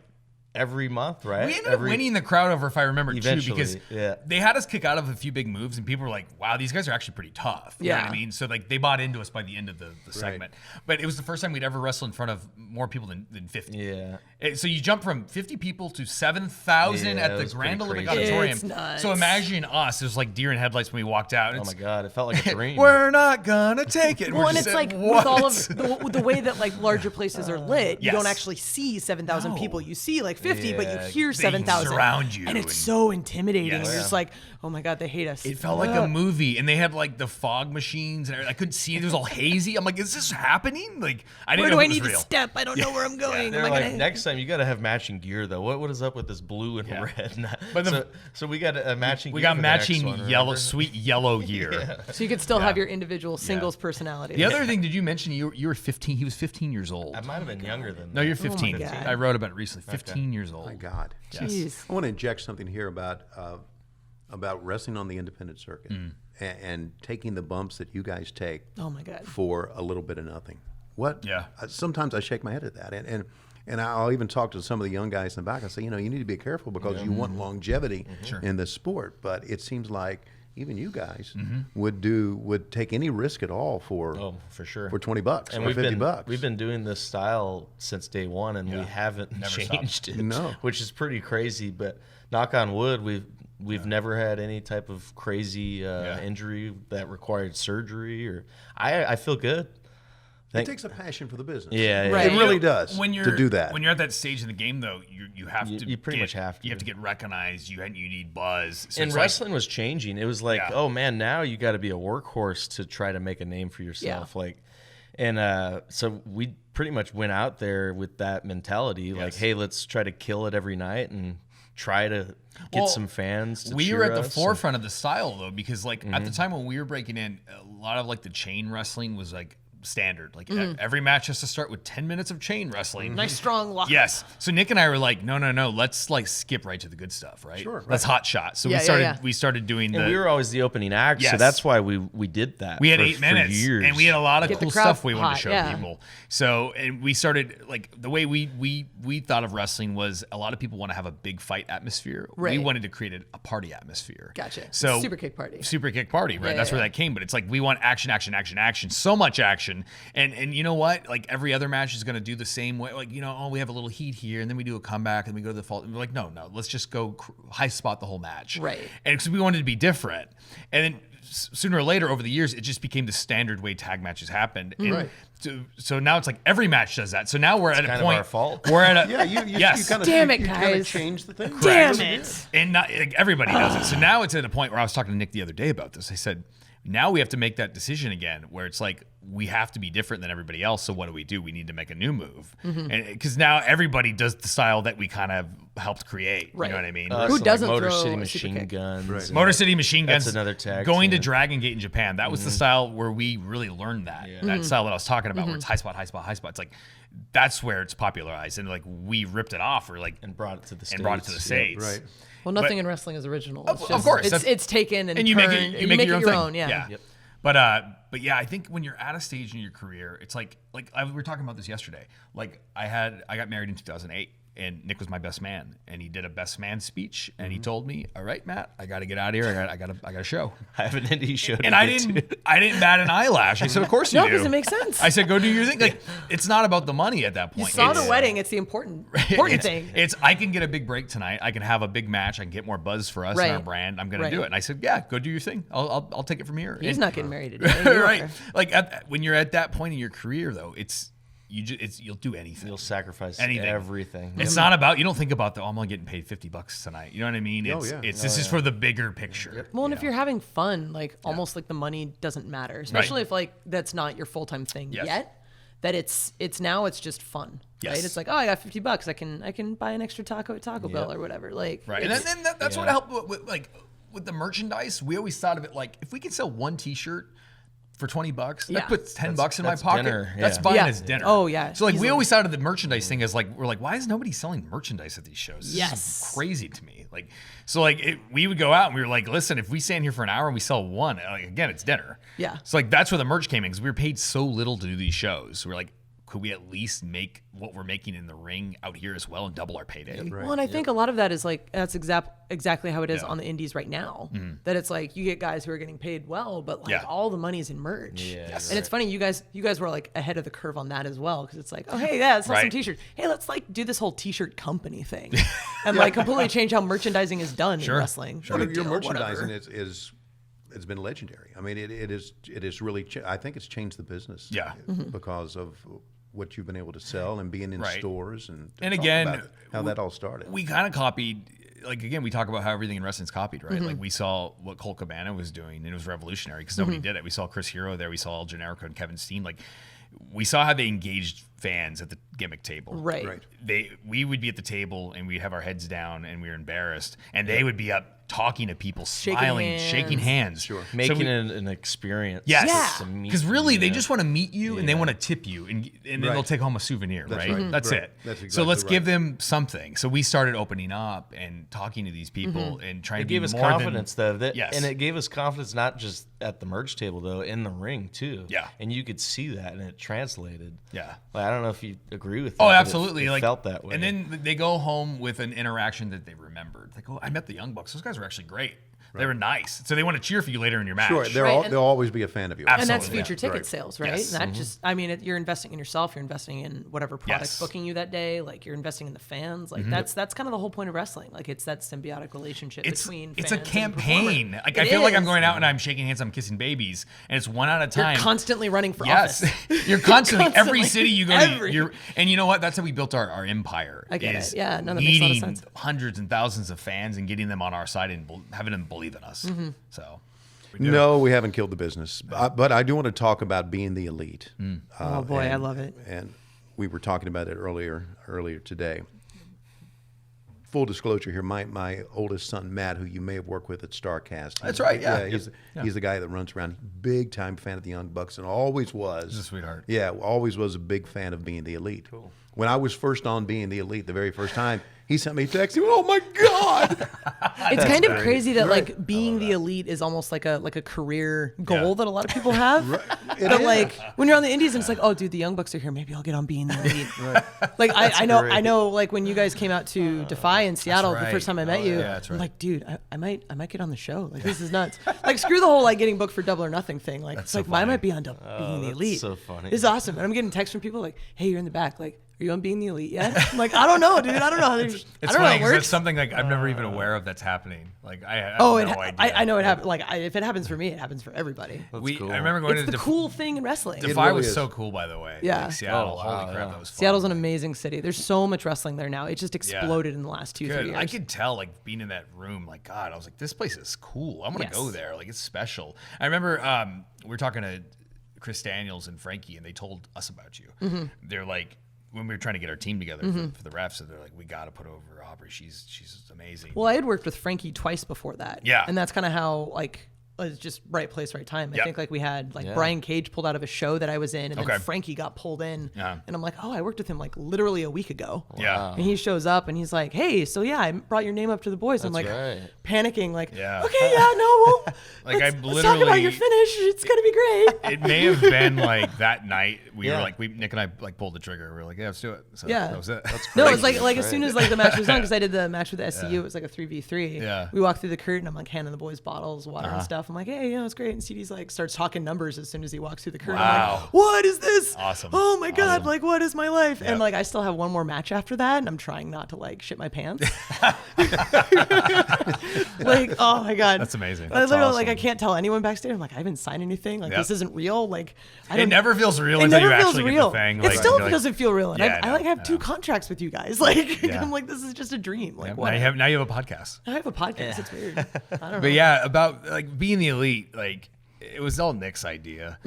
every month, right? We ended up winning the crowd over, if I remember, too, Eventually, because yeah. they had us kick out of a few big moves, and people were like, wow, these guys are actually pretty tough. You know what Yeah. I mean? So, like, they bought into us by the end of the segment. But it was the first time we'd ever wrestled in front of more people than 50. Yeah. So you jump from 50 people to 7,000 Yeah, at it the was Grand pretty Olympic crazy. Auditorium. It's nuts. So imagine us. It was like deer in headlights when we walked out. Oh my God, it felt like a dream. We're not gonna take it. Well, We're and just it's like saying, with all "What?" of the way that like larger places are lit, you Yes. don't actually see 7,000 No. people. You see like 50, but you hear 7,000. surround you and it's and- so intimidating. Yes. You're just like, oh my God, they hate us. It felt like a movie, and they had like the fog machines, and I couldn't see it. It was all hazy. I'm like, is this happening? Like, I didn't Where know do I if it need was to real. step? I don't know where I'm going. They're Am I like, gonna- next time you got to have matching gear though. What is up with this blue and red? But so we got a matching. We gear got for the next matching one, yellow, remember? sweet yellow gear. So you could still have your individual singles personality. The other thing, did you mention you were 15? He was 15 years old. I might have been younger than. No, you're that. Oh 15. my God. I wrote about it recently. 15 years old. My God. Jeez. I want to inject something here about wrestling on the independent circuit and taking the bumps that you guys take Oh my God. for a little bit of nothing. What? Yeah. Sometimes I shake my head at that, and I'll even talk to some of the young guys in the back. I say, you need to be careful because you want longevity in this sport. But it seems like even you guys would take any risk at all for For sure. for $20 And or $50. We've been doing this style since day one, and we haven't changed it. No. Which is pretty crazy. But knock on wood, we've never had any type of crazy injury that required surgery. Or I feel good. It takes a passion for the business. Yeah, Right. It really does When you're to do that. When you're at that stage in the game, though, you have to. You pretty much have to. You have to get recognized. You need buzz. So And it's like- wrestling was changing. It was like, Yeah. oh man, now you got to be a workhorse to try to make a name for yourself. So we pretty much went out there with that mentality, like, hey, let's try to kill it every night and try to get some fans to we cheer were at the us. forefront of the style, though, because like at the time when we were breaking in, a lot of like the chain wrestling was like standard. Like every match has to start with 10 minutes of chain wrestling. Nice strong lock. Yes. So Nick and I were like, no, let's like skip right to the good stuff, right? Sure, Let's hot shot. So Yeah, we started doing And we were always the opening act, so Yes. that's why we did that. we had for 8 minutes, years. and we had a lot of Get the cool crowd stuff we wanted hot, to show yeah. people. So, and we started like the way we thought of wrestling was a lot of people want to have a big fight atmosphere. Right. We wanted to create a party atmosphere. Gotcha. So Super kick party. Super kick party, right? Yeah, That's yeah, where yeah. that came. But it's like we want action, so much action, and you know what? Like every other match is going to do the same way. Like we have a little heat here, and then we do a comeback, and we go to the fault. And we're like, no, let's just go high spot the whole match, Right. And because we wanted to be different, and then sooner or later over the years, it just became the standard way tag matches happened. And Right. So now it's like every match does that. So now we're at a kind point. of our fault. We're at a Yeah, you yes. kind of Damn it, you kind guys. of change the thing. Damn Right. it. And not, like, everybody does it. So now it's at a point where I was talking to Nick the other day about this. I said, now we have to make that decision again where it's like we have to be different than everybody else. So what do? We need to make a new move. And because now everybody does the style that we kind of helped create. Right. You know what I mean? Who So, doesn't Motor throw City a Machine super kick? Guns? Right. and- Motor City Machine Guns. That's another tag Going to team. Dragon Gate in Japan. That was the style where we really learned that. That style that I was talking about, where it's high spot. It's like that's where it's popularized, and like we ripped it off, or like and brought it to the States. Right. Well, nothing in wrestling is original. It's Of just- course, it's taken and you turned, make it. You make it your own thing. Yeah. Yep. But yeah, I think when you're at a stage in your career, it's like we were talking about this yesterday. Like I got married in 2008. And Nick was my best man, and he did a best man speech, and he told me, "All right, Matt, I got to get out of here. I got a show." I have an indie show. And I didn't bat an eyelash. I said, "Of course you No, do." because it makes sense. I said, "Go do your thing." Like it's not about the money at that You point. saw It's- the wedding. It's the important thing. It's I can get a big break tonight. I can have a big match. I can get more buzz for us and our Right. brand. I'm going to Right. do it. And I said, "Yeah, go do your thing. I'll take it from here." He's And- not getting married today. You right. are. Like when you're at that point in your career, though, you'll do anything. You'll sacrifice Anything. everything. It's not about, you don't think about I'm only getting paid $50 tonight. You know what I mean? It's, yeah. this is for the bigger picture. Well, and if you're having fun, like almost like the money doesn't matter, especially if like that's not your full time thing Yes. yet. That it's now it's just fun, Yes. right? It's like, oh, I got $50. I can buy an extra taco at Taco Bell or whatever. Like, Right. And it's- then that's what helped with the merchandise. We always thought of it like, if we could sell one t-shirt for $20, Yeah. that puts $10 in my that's pocket. dinner, That's yeah. buying Yeah. us dinner. Oh, yeah, So like easily. we always thought of the merchandise thing as like, we're like, why is nobody selling merchandise at these shows? This Yes. is crazy to me. Like, so like we would go out and we were like, listen, if we stand here for an hour and we sell one, like, again, it's dinner. Yeah. So like that's where the merch came in, because we were paid so little to do these shows. We're like, could we at least make what we're making in the ring out here as well and double our payday? Well, and I think a lot of that is like that's exactly how it is Yeah. on the indies right now. That it's like you get guys who are getting paid well, but like Yeah. all the money's in merch. Yes. And it's funny, you guys were like ahead of the curve on that as well, because it's like, oh hey, yeah, let's sell some Right. t-shirts. Hey, let's like do this whole t-shirt company thing, and like completely change how merchandising is done in wrestling. Well, No big your deal, merchandising whatever. is it's been legendary. I mean, it is really. I think it's changed the business. Yeah. Mm-hmm. because of what you've been able to sell and being in stores and again, about how that all started. We kind of copied. Like, again, we talk about how everything in wrestling's copied, right? Like, we saw what Colt Cabana was doing, and it was revolutionary because nobody did it. We saw Chris Hero there. We saw Jericho and Kevin Steen. Like, we saw how they engaged fans at the gimmick table. Right. We would be at the table, and we'd have our heads down, and we were embarrassed. And they would be up talking to people, smiling, shaking hands. Sure. Making it an experience. Yes. Yeah. Because really, they just want to meet you, and they want to tip you, and then they'll take home a souvenir, right? That's it. That's so exactly let's give right. them something. So we started opening up and talking to these people and trying It to be gave us more confidence, than, though. Yes. And it gave us confidence not just at the merch table, though, in the ring, too. Yeah. And you could see that, and it translated. Yeah. Like, I don't know if you agree with that. Oh, but absolutely. It like felt that way. And then they go home with an interaction that they remembered. Like, oh, I met the Young Bucks. Those guys were actually great. They were nice. So they want to cheer for you later in your match. Sure, they'll always be a fan of yours. And that's Absolutely. future ticket sales, right? Yes. And that just, I mean, you're investing in yourself. You're investing in whatever product's Yes. booking you that day. Like, you're investing in the fans. Like, that's kind of the whole point of wrestling. Like, it's that symbiotic relationship between It's fans a and campaign. performer. Like, It I feel like I'm is. going out and I'm shaking hands, I'm kissing babies, and it's one at a time. You're constantly running for Yes, office. you're constantly every Constantly. city you go to. And you know what? That's how we built our empire. I get is it. Yeah, no, that makes a lot of meeting sense. hundreds and thousands of fans and getting them on our side and having them believe in us. So. We do. No, we haven't killed the business. But I do want to talk about being the elite. Oh, boy, I love it. And we were talking about it earlier today. Full disclosure here, my oldest son, Matt, who you may have worked with at StarCast. That's right, yeah. He's the guy that runs around. Big time fan of the Young Bucks and always was. He's a sweetheart. Yeah, always was a big fan of being the elite. Cool. When I was first on Being the Elite the very first time, he sent me a text. He went, "Oh my God!" It's kind of crazy that like being the elite is almost like a career goal that a lot of people have. But like when you're on the indies and it's like, oh dude, the Young Bucks are here. Maybe I'll get on Being the Elite. Like I know like when you guys came out to Defy in Seattle the first time I met you, I'm like, dude, I might get on the show. Like this is nuts. Like screw the whole like getting booked for Double or Nothing thing. Like it's so like I funny. might be on Being the Elite. so funny. It's awesome. And I'm getting texts from people like, hey, you're in the back. Like, are you on Being the Elite yet? I'm like, I don't know, dude. I don't know. I It's don't know funny how it 'cause that's works. something like I'm never even aware of that's happening. Like I have Oh, no idea. I know it happens. Like if it happens for me, it happens for everybody. I cool. remember going It's to the cool thing in wrestling. Defy really was is. so cool, by the way. Yeah. Like, Seattle. Oh, wow, Holy crap, yeah. that was fun. Seattle's an amazing city. There's so much wrestling there now. It just exploded in the last 2-3 Good. years. I could tell, like, being in that room, like, God, I was like, this place is cool. I'm going to Yes. go there. Like, it's special. I remember we were talking to Chris Daniels and Frankie, and they told us about you. Mm-hmm. They're like, when we were trying to get our team together for the refs, so they're like, we got to put over Aubrey. She's amazing. Well, I had worked with Frankie twice before that. Yeah. And that's kind of how, like, it's just right place, right time. I Yep. think, like, we had, like, Brian Cage pulled out of a show that I was in, and Okay. then Frankie got pulled in. Yeah. And I'm like, oh, I worked with him, like, literally a week ago. Yeah. And he shows up, and he's like, hey, so, yeah, I brought your name up to the boys. I'm like, right. panicking, like, Yeah. okay, yeah, no, well, Like, let's, I let's talk about literally- your finish. It's going to be great. It may have been like that night we were Yeah. like, Nick and I like pulled the trigger. We were like, yeah, let's do it. So Yeah. that was it. No, it was like as soon as like the match was done, because I did the match with the SCU, it was like a 3v3. Yeah. We walked through the curtain. I'm like handing the boys bottles, water and stuff. I'm like, hey, it's great. And CD's like starts talking numbers as soon as he walks through the curtain. I'm Wow. like, what is this? Awesome. Oh my god! Like, what is my life? Yep. And like, I still have one more match after that, and I'm trying not to like shit my pants. Like, oh my god, That's amazing. I literally like awesome. I can't tell anyone backstage. I'm like, I haven't signed anything. Like, Yep. this isn't real. Like, I It don't. never feels real It until never you feels actually real. get the thing. It Like, still you're like, doesn't feel real. And Yeah, I I like know, have I 2 know. contracts with you guys. Like, Yeah. I'm like, this is just a dream. Like, yeah, what? now you have a podcast. I have a podcast. It's weird. I don't know. But yeah, about like being the elite, like it was all Nick's idea.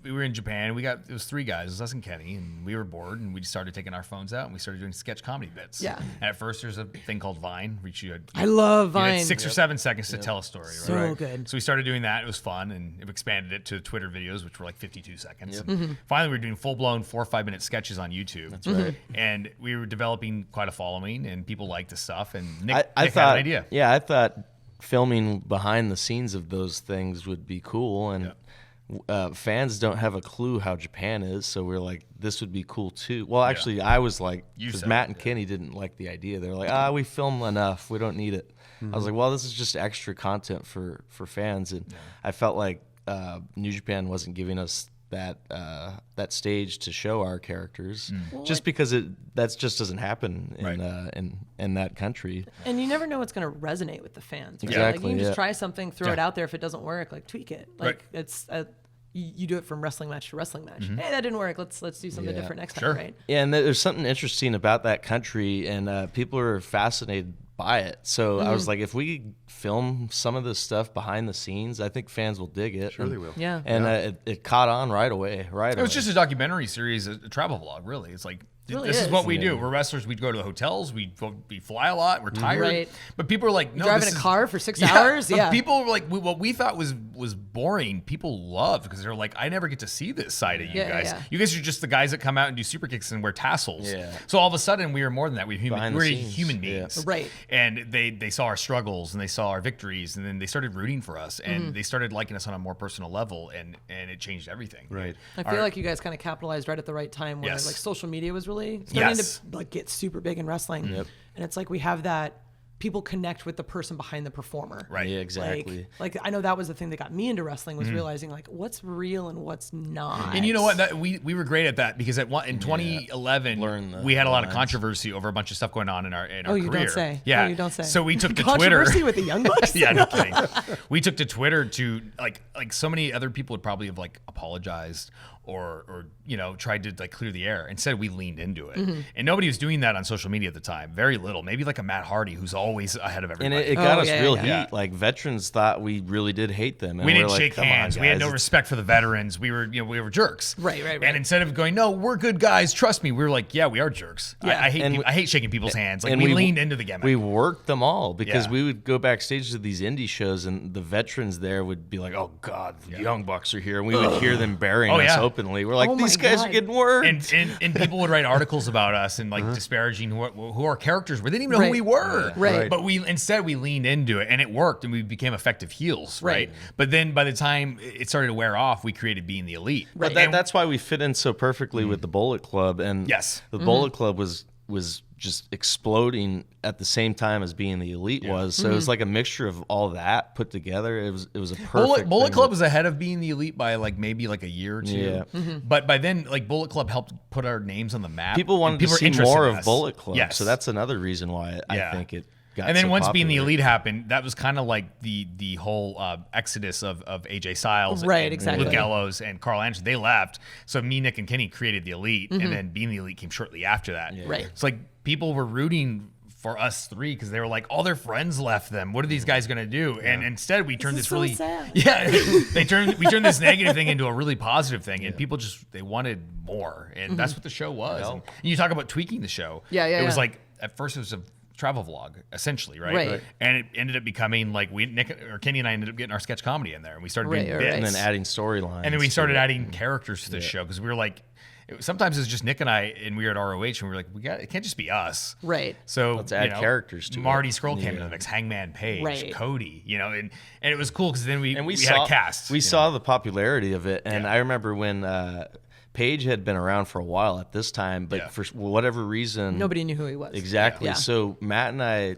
We were in Japan. It was 3 guys, it was us and Kenny, and we were bored, and we just started taking our phones out and we started doing sketch comedy bits. Yeah. And at first, there's a thing called Vine, which I love you had Vine. 6 or 7 seconds to tell a story. So Right? good. So we started doing that. It was fun, and it expanded it to Twitter videos, which were like 52 seconds. And finally, we were doing full-blown 4 or 5-minute sketches on YouTube. That's right. And we were developing quite a following, and people liked the stuff. And Nick I had thought, an idea. Yeah, I thought filming behind the scenes of those things would be cool, and fans don't have a clue how Japan is, so we're like, this would be cool too. Well, actually, I was like, You because said Matt it, and Kenny didn't like the idea. They're like, we film enough, we don't need it. I was like, well, this is just extra content for fans, and I felt like New Japan wasn't giving us that stage to show our characters, just because that just doesn't happen in that country. And you never know what's going to resonate with the fans. Right? Exactly, Like, you can just yeah. try something, throw it out there. If it doesn't work, like tweak it. Like Right. it's you do it from wrestling match to wrestling match. Hey, that didn't work. Let's do something different next time, right? Yeah, and there's something interesting about that country, and people are fascinated by it. So I was like, if we film some of this stuff behind the scenes, I think fans will dig it. Sure they will. Yeah. And it caught on right away. It was just a documentary series, a travel vlog, really. It's like, really this is what we Yeah. do. We're wrestlers. We go to the hotels. We fly a lot. We're tired. Right. But people are like, no, Driving this a is- car for 6 hours? But Yeah. people were like, what we thought was boring, people loved because they're like, I never get to see this side of you Yeah, guys. yeah. You guys are just the guys that come out and do super kicks and wear tassels. Yeah. So all of a sudden, we are more than that. We're Behind the scenes. human beings. Right. And they saw our struggles and they saw our victories and then they started rooting for us and they started liking us on a more personal level and it changed everything. Right. I feel like you guys kind of capitalized right at the right time where Yes. like social media was really starting Yes. to like get super big in wrestling. And it's like we have that people connect with the person behind the performer. Right. Yeah, exactly. Like I know that was the thing that got me into wrestling was realizing like what's real and what's not. And you know what? We were great at that because in 2011 Learn the we had a lot of lines. controversy over a bunch of stuff going on in our Oh, you career. don't say. Yeah, Oh, you don't say. So we took to Twitter. Controversy with the Young Bucks? Yeah, no kidding. We took to Twitter to like so many other people would probably have like apologized or tried to like clear the air. Instead, we leaned into it, and nobody was doing that on social media at the time. Very little. Maybe like a Matt Hardy who's always ahead of And everybody. it got us yeah, real yeah. heat. Like veterans thought we really did hate them. And we didn't we're like, shake "Come on, hands. We had guys, no it's- respect for the veterans. We were jerks. Right. And instead of going, no, we're good guys, trust me, we were like, yeah, we are jerks. Yeah. I hate And I hate shaking people's hands. Like and we leaned into the gimmick. We worked them all because Yeah. we would go backstage to these indie shows and the veterans there would be like, "Oh God, the Young Bucks are here," and we would hear them burying Oh, us yeah. openly. We're like, Oh, "These my guys God. are getting worked." and people would write articles about us and like disparaging who our characters were. They didn't even know Right. who we were. Right. But instead we leaned into it and it worked and we became effective heels. Right. Right. But then by the time it started to wear off, we created Being the Elite. Right. But And- that's why we fit in so perfectly with the Bullet Club, and Yes. the Bullet Club was just exploding at the same time as Being the Elite was. So it was like a mixture of all that put together. It was a perfect Bullet thing. Club was ahead of Being the Elite by like maybe like a year or two. Yeah. But by then, like Bullet Club helped put our names on the map. People wanted and to were see interested more in of us. Bullet Club. Yes. So that's another reason why Yeah. I think it got And then so once Being the popular. Elite happened, that was kind of like the whole exodus of AJ Styles, Right, and exactly. Luke Gallows, and Carl Anderson. They left, so me, Nick, and Kenny created the Elite, and then Being the Elite came shortly after that. Right. It's like people were rooting for us three because they were like, all their friends left them. What are these guys gonna do? And instead, we turned is this so really sad. yeah. we turned this negative thing into a really positive thing, and people they wanted more, and that's what the show was. And you talk about tweaking the show. Yeah, It was yeah. like at first it was a travel vlog essentially, right? Right. And it ended up becoming like Kenny and I ended up getting our sketch comedy in there, and we started doing Right, bits, right. and then adding storylines. and then we to started it. adding characters to the show because we were like, sometimes it's just Nick and I, and we were at ROH, and we were like, it can't just be us. Right. So Let's add characters to it. Marty Scurll came Yeah. to the mix, Hangman Page, Right. Cody, and it was cool because then we saw had a cast. We saw the popularity of it, and Yeah. I remember when Page had been around for a while at this time, but Yeah. for whatever reason, Nobody knew who he was. exactly. Yeah. So Matt and I,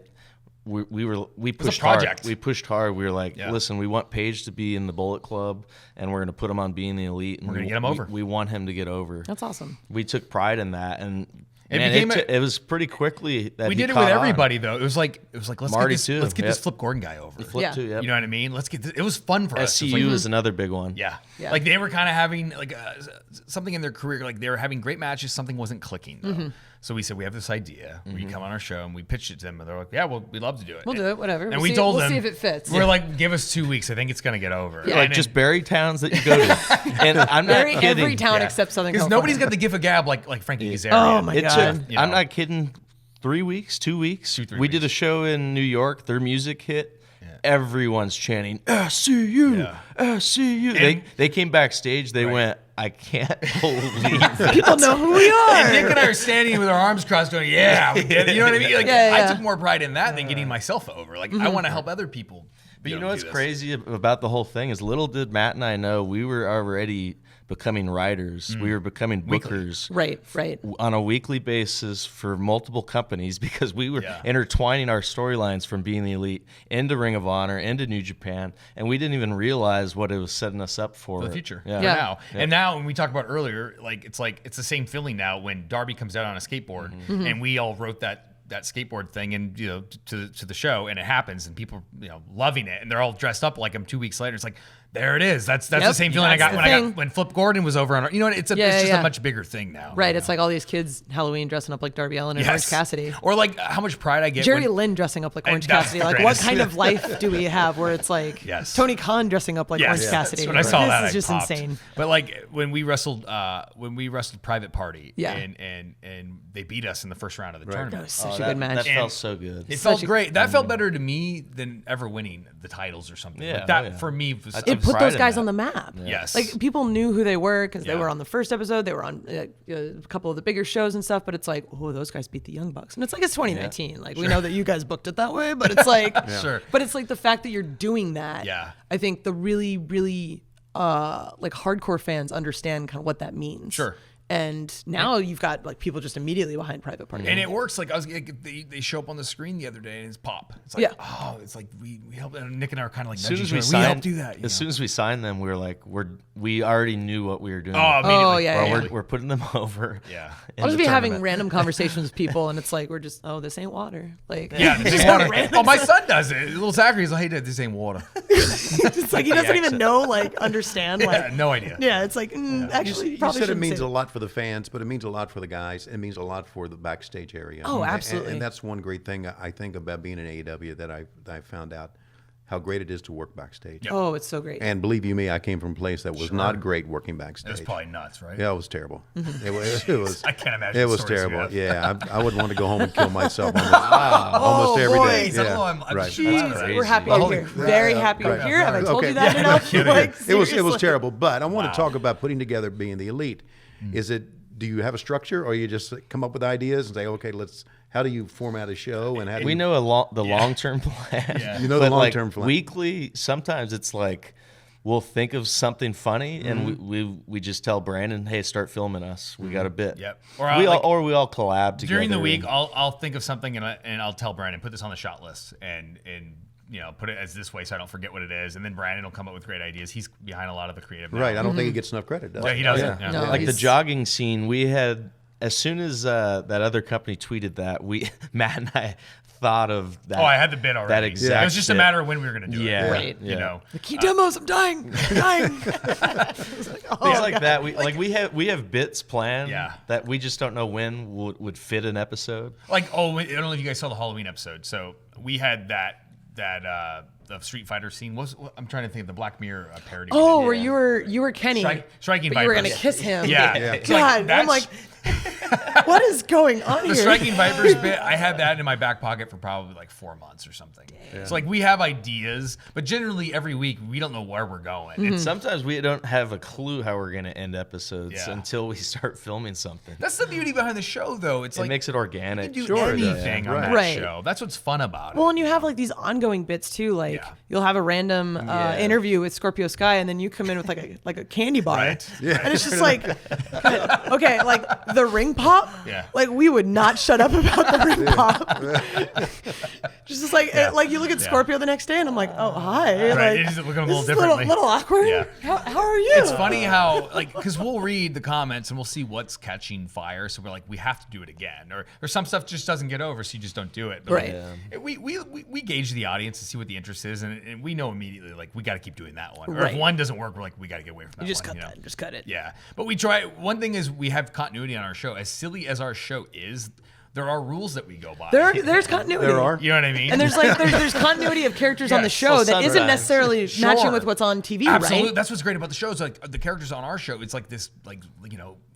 we pushed a project. hard. We pushed hard. We were like, Yeah. listen, we want Page to be in the Bullet Club, and we're going to put him on Being the Elite. And We're gonna get him over. We want him to get over. That's awesome. We took pride in that, and It man, became it was pretty quickly that we he did it caught with on. everybody though. It was like let's Marty get this, too. let's get this Yep. Flip Gordon guy over. Flip Yeah. too, yep. You know what I mean? Let's get this. It was fun for us. It was SCU like, is another big one. Yeah. Yeah. Like they were kind of having like something in their career. Like they were having great matches. Something wasn't clicking though. So we said, we have this idea. Will you come on our show? And we pitched it to them. And they're like, yeah, well, we'd love to do it. We'll do it, whatever. And We'll we see- told we'll them. see if it fits. We're like, give us 2 weeks. I think it's going to get over. Yeah. Like And just bury towns that you go to. And I'm not Very kidding. every town yeah. except Southern Because California. nobody's got the gift of gab like Frankie Kazarian. Oh, my It God. took, You know. I'm not kidding, 3 weeks, 2 weeks. 2-3 we did a weeks. show in New York. Their music hit. Everyone's chanting, SCU, Yeah. SCU. And- They came backstage. They went, I can't believe it. People know who we are. And Nick and I are standing with our arms crossed going, yeah, we did it. You know what I mean? Like, Yeah, yeah. I took more pride in that than getting myself over. Like, I want to help other people. But you know what's do this. crazy about the whole thing is little did Matt and I know we were already becoming writers. We were becoming bookers. Right. On a weekly basis for multiple companies because we were Yeah. intertwining our storylines from Being the Elite into Ring of Honor, into New Japan, and we didn't even realize what it was setting us up for. For the future. Yeah. For Yeah. now. And now when we talked about earlier, it's the same feeling now when Darby comes out on a skateboard and we all wrote that skateboard thing and to the show and it happens and people loving it and they're all dressed up like him 2 weeks later. It's like There it is. That's the same feeling I got when Flip Gordon was over on. You know, it's just a much bigger thing now. Right. It's like all these kids Halloween dressing up like Darby Allin and Orange Cassidy, or like how much pride I get. Jerry Lynn dressing up like Orange Cassidy. Like, what kind of life do we have where it's like Tony Khan dressing up like Orange Cassidy? When I saw that, this is just insane. But like when we wrestled Private Party, and they beat us in the first round of the tournament. That was such a good match. That felt so good. It felt great. That felt better to me than ever winning the titles or something. Yeah, like that for me was. It put those guys on the map. Yes. Like people knew who they were because they were on the first episode. They were on a couple of the bigger shows and stuff. But it's like, oh, those guys beat the Young Bucks, and it's like it's 2019. Yeah. Like we know that you guys booked it that way, but it's like, But it's like the fact that you're doing that. Yeah. I think the really, really like hardcore fans understand kind of what that means. Sure. And now you've got like people just immediately behind Private Party. And it works. Like they show up on the screen the other day and it's pop. It's like, it's like we helped. And Nick and I are kind of like, we helped do that. As soon as we signed them, we were like, we already knew what we were doing. Oh, yeah. We're putting them over. Yeah. I'll just be having random conversations with people, and it's like we're just, this ain't water. Like this ain't water. Oh, my son does it. Little Zachary's like, hey, Dad, this ain't water. It's like he doesn't even know, like understand. Like no idea. Yeah, it's like actually, you said it means a lot for the fans, but it means a lot for the guys. It means a lot for the backstage area. Oh, absolutely. And that's one great thing I think about being in AEW that I found out how great it is to work backstage. Yep. Oh, it's so great. And believe you me, I came from a place that was not great working backstage. It was probably nuts, right? Yeah, it was terrible. It was. I can't imagine. It was terrible. Yeah, I would want to go home and kill myself almost every day. Yeah. We're happy you're here. Very happy you're here. Have I told you that enough? It was terrible. But I want to talk about putting together being the elite. Do you have a structure, or you just come up with ideas and say, okay, how do you format a show? And how do we know the long-term plan. Yeah. You know the long-term plan. Weekly, sometimes it's like we'll think of something funny and we just tell Brandon, hey, start filming us. We got a bit. Yep. Or we all collab together. During the week, I'll think of something and I'll tell Brandon, put this on the shot list and put it as this way so I don't forget what it is. And then Brandon will come up with great ideas. He's behind a lot of the creative. Right. I don't think he gets enough credit, does he? Yeah, he doesn't. No, like the jogging scene, we had, as soon as that other company tweeted that, Matt and I thought of that. Oh, I had the bit already. That exact It was just a matter of when we were going to do it. Right. You know. The key demos, I'm dying. I'm dying. Things like that. We have bits planned that we just don't know when would fit an episode. Like, I don't know if you guys saw the Halloween episode. So we had that the Street Fighter scene I'm trying to think of the Black Mirror parody. Oh, where you were Kenny, striking but you were gonna kiss him. Yeah. God, I'm like, what is going on here? The Striking Vipers bit, I had that in my back pocket for probably like 4 months or something. Yeah. So like we have ideas, but generally every week we don't know where we're going. And sometimes we don't have a clue how we're gonna end episodes until we start filming something. That's the beauty behind the show, though. It makes it organic. You can do anything on that show. That's what's fun about it. Well, and you have like these ongoing bits too. Like you'll have a random interview with Scorpio Sky, and then you come in with like a candy bar, and it's just like, okay, like the ring pop. Yeah. Like we would not shut up about the ring pop. Just like like you look at Scorpio the next day, and I'm like, oh hi. Right. Like, it's looking a little differently. Little awkward. Yeah. How are you? It's funny how because we'll read the comments and we'll see what's catching fire, so we're like, we have to do it again, or some stuff just doesn't get over, so you just don't do it. But we gauge the audience and see what the interest is, and we know immediately like we got to keep doing that one. Or if one doesn't work, we're like, we got to get away from that. You just one, cut that. Just cut it. Yeah, but we try. One thing is we have continuity on our show. As silly as our show is, there are rules that we go by. There's continuity. There are. You know what I mean? And there's continuity of characters on the show that isn't necessarily matching with what's on TV, Absolutely. right? That's what's great about the show. Is like the characters on our show, it's like this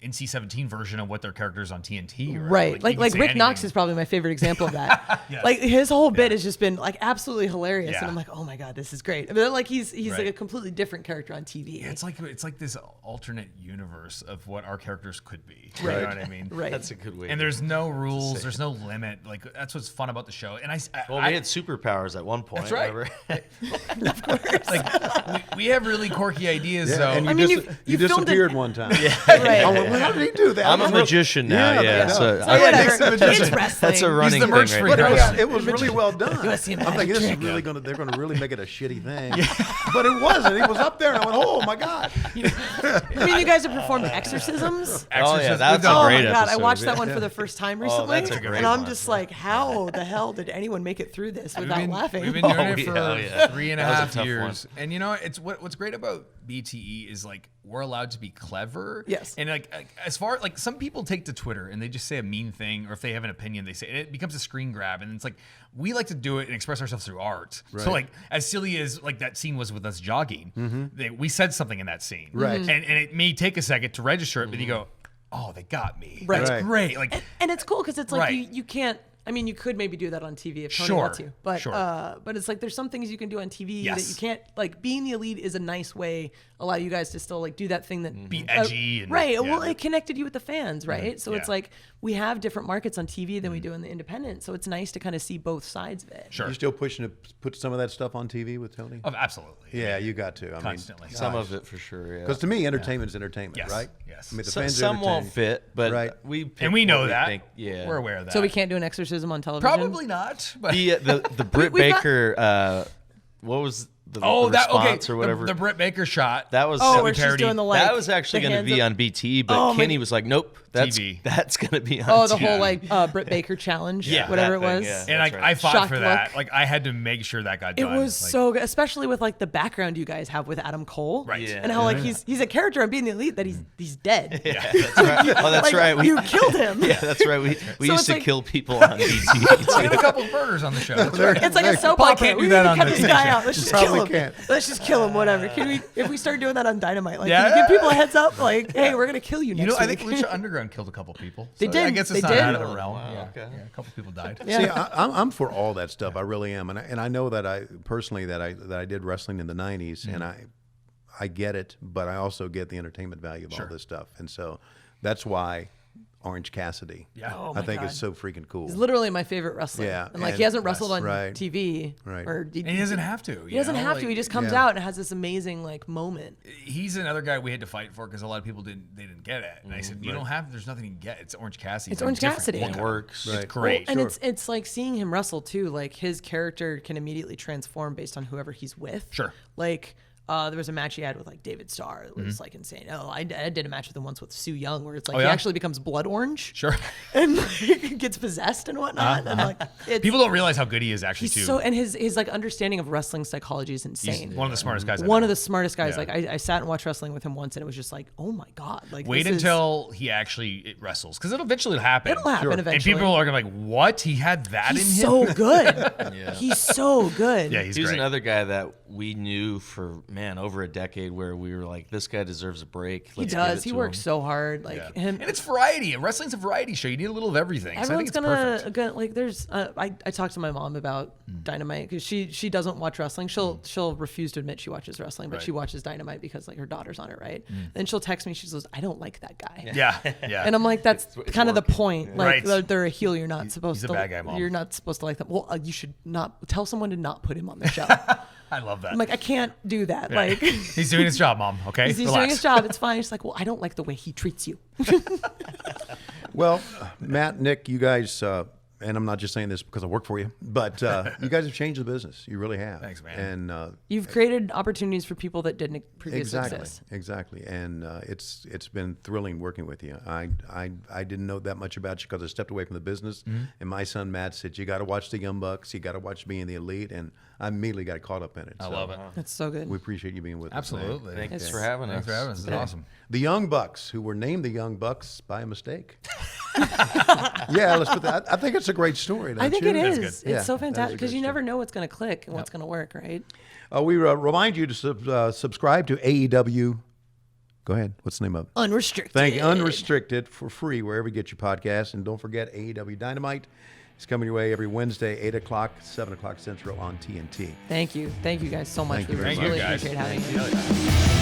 NC-17 version of what their characters on TNT are. Right. Like Rick Knox is probably my favorite example of that. Like his whole bit has just been like absolutely hilarious. Yeah. And I'm like, oh my God, this is great. But like he's like a completely different character on TV. Yeah, it's like this alternate universe of what our characters could be. Right. You know what I mean? Right. That's a good way. And there's no rules, there's no limit. Like that's what's fun about the show. And we had superpowers at one point. That's right. Of course. Like we have really quorky ideas. Yeah, so and you disappeared one time. Right. How did he do that? I'm a magician now. It's wrestling. That's a running He's the merch thing freak. right now. It was really well done. I'm thinking this is really they're gonna really make it a shitty thing. But it wasn't. It was up there, and I went, oh my God. I mean, you guys have performed exorcisms. Oh yeah, that's Oh a great my God, episode. I watched that one for the first time recently. That's a great and I'm one. just like, how the hell did anyone make it through this without laughing? We've been doing it for yeah. 3.5 That was a tough years. And you know, it's what's great about BTE is like we're allowed to be clever. Yes. And like as far like some people take to Twitter and they just say a mean thing, or if they have an opinion, they say and it becomes a screen grab. And it's like we like to do it and express ourselves through art. Right. So like as silly as like that scene was with us jogging, we said something in that scene. Right. And it may take a second to register it, but you go, oh, they got me. Right. That's Right. great. Like And it's cool because it's like Right. you can't. I mean, you could maybe do that on TV if Tony Sure. wants to, but Sure. but it's like there's some things you can do on TV that Yes. you can't. Like being the elite is a nice way allow you guys to still like do that thing that Be edgy and- right. yeah. Well, it connected you with the fans, right? So it's Yeah. like we have different markets on TV than we do in the independent. So it's nice to kind of see both sides of it. Sure. You still pushing to put some of that stuff on TV with Tony? Oh, absolutely. Yeah, you got to. I Constantly. Some of it for sure. Yeah. Because to me, entertainment's entertainment, Yes, right? yes. I mean, the So- fans are some won't entertained. fit, but Right. we pick And we know what that. think. Yeah, We're aware of that. So we can't do an exorcism on television. Probably not. But the Britt we've got- Baker. What was the that okay. response or whatever? The Britt Baker shot. That was Oh, so where she's parody. doing the like. that was actually the going to hands be up- on BT, but Oh, my- Kenny was like, "Nope, that's TV. going to be on." Oh, the TV. whole like Britt Baker challenge, Yeah, whatever it that thing, was. yeah. and That's like right. I fought Shocked for that. look. Like I had to make sure that got It done. was Like, so good, especially with like the background you guys have with Adam Cole, Right. Yeah. And how like he's a character on Being the Elite that he's dead. Yeah, that's right. Oh, that's Like, right. you killed him. Yeah, that's right. We So used it's to like- kill people on BT. we had a couple of murders on the show. That's right. It's like a soap Paul opera. can't We do need that to on cut the this TV guy show. out. Let's just Probably kill him. can't. Let's just kill him. Whatever. Can we? If we start doing that on Dynamite, like, Yeah. can you give people a heads up? Like, hey, we're gonna kill you You next know, I week. think Lucha Underground killed a couple people. They So did. I guess it's They not did. out of the realm. Wow, Yeah. okay. Yeah, a couple people died. Yeah. See, I'm for all that stuff. I really am, and I know that I personally that I did wrestling in the '90s, and I get it, but I also get the entertainment value of all this stuff, and so that's why Orange Cassidy, Yeah. Oh I my think God. is so freaking cool. He's literally my favorite wrestler. Yeah, And like and- he hasn't wrestled on right. TV. Right. Or And he doesn't have to. He doesn't have to. He just comes Yeah. out and has this amazing like moment. He's another guy we had to fight for because a lot of people didn't get it. And I said, you don't have. There's nothing you can get. It's Orange Cassidy. It's Orange Cassidy. It works. Right. It's great. And it's like seeing him wrestle too. Like his character can immediately transform based on whoever he's with. Sure. Like there was a match he had with like David Starr. It was like insane. Oh, I did a match with him once with Sue Young where it's like Oh, he yeah? actually becomes blood orange. Sure. And like, gets possessed and whatnot. And like it's, People don't realize how good he is actually he's too. so and his like understanding of wrestling psychology is He's insane. one of the smartest guys. I One know. of the smartest guys. Yeah. Like I sat and watched wrestling with him once, and it was just like, oh my god! Like Wait this is- until he actually wrestles because it'll eventually happen. it'll happen And eventually. people are gonna be like, "What? He had that He's in him?" so good. He's so good. Yeah, he's He was great. another guy that we knew for over a decade, where we were like, "This guy deserves a break." He Let's give does. it He to works him. so hard. Like Yeah. him. And it's variety. Wrestling's a variety show. You need a little of everything. Everyone's so I think it's perfect. gonna like. There's. I talked to my mom about Dynamite because she doesn't watch wrestling. She'll refuse to admit she watches wrestling, but Right. she watches Dynamite because like her daughter's on it, right? Then she'll text me. She goes, "I don't like that guy." Yeah, yeah. And I'm like, that's It's kind of the working. point. Like Right. they're a heel. You're not supposed he's to. a bad guy, Mom. You're not supposed to like them. Well, you should not tell someone to not put him on the show. I love that. I'm like, I can't do that. Yeah. Like. he's doing his job, Mom. Okay, He's doing his job. It's fine. She's like, well, I don't like the way he treats you. Well, Matt, Nick, you guys, and I'm not just saying this because I work for you, but you guys have changed the business. You really have. Thanks, man. And You've created opportunities for people that didn't previously exist. exactly. And it's been thrilling working with you. I didn't know that much about you because I stepped away from the business. And my son Matt said, "You got to watch the Young Bucks. You got to watch Being the Elite." And I immediately got caught up in it. I love it. That's so good. We appreciate you being with Absolutely. us. Man. Thanks for having us. Thanks for having us. It's awesome. The Young Bucks, who were named the Young Bucks by mistake. Yeah, let's put that. I think it's a great story. I think you? it That's is. good. It's Yeah, so that is a fantastic because great you never story. know what's going to click and what's going to work, right? We remind you to subscribe to AEW. Go ahead. What's the name of it? Unrestricted. Thank you. Unrestricted for free wherever you get your podcasts. And don't forget AEW Dynamite. It's coming your way every Wednesday, 8 o'clock, 7 o'clock Central on TNT. Thank you. Thank you guys so much. Thank you We very really much. appreciate having you. Hell yeah.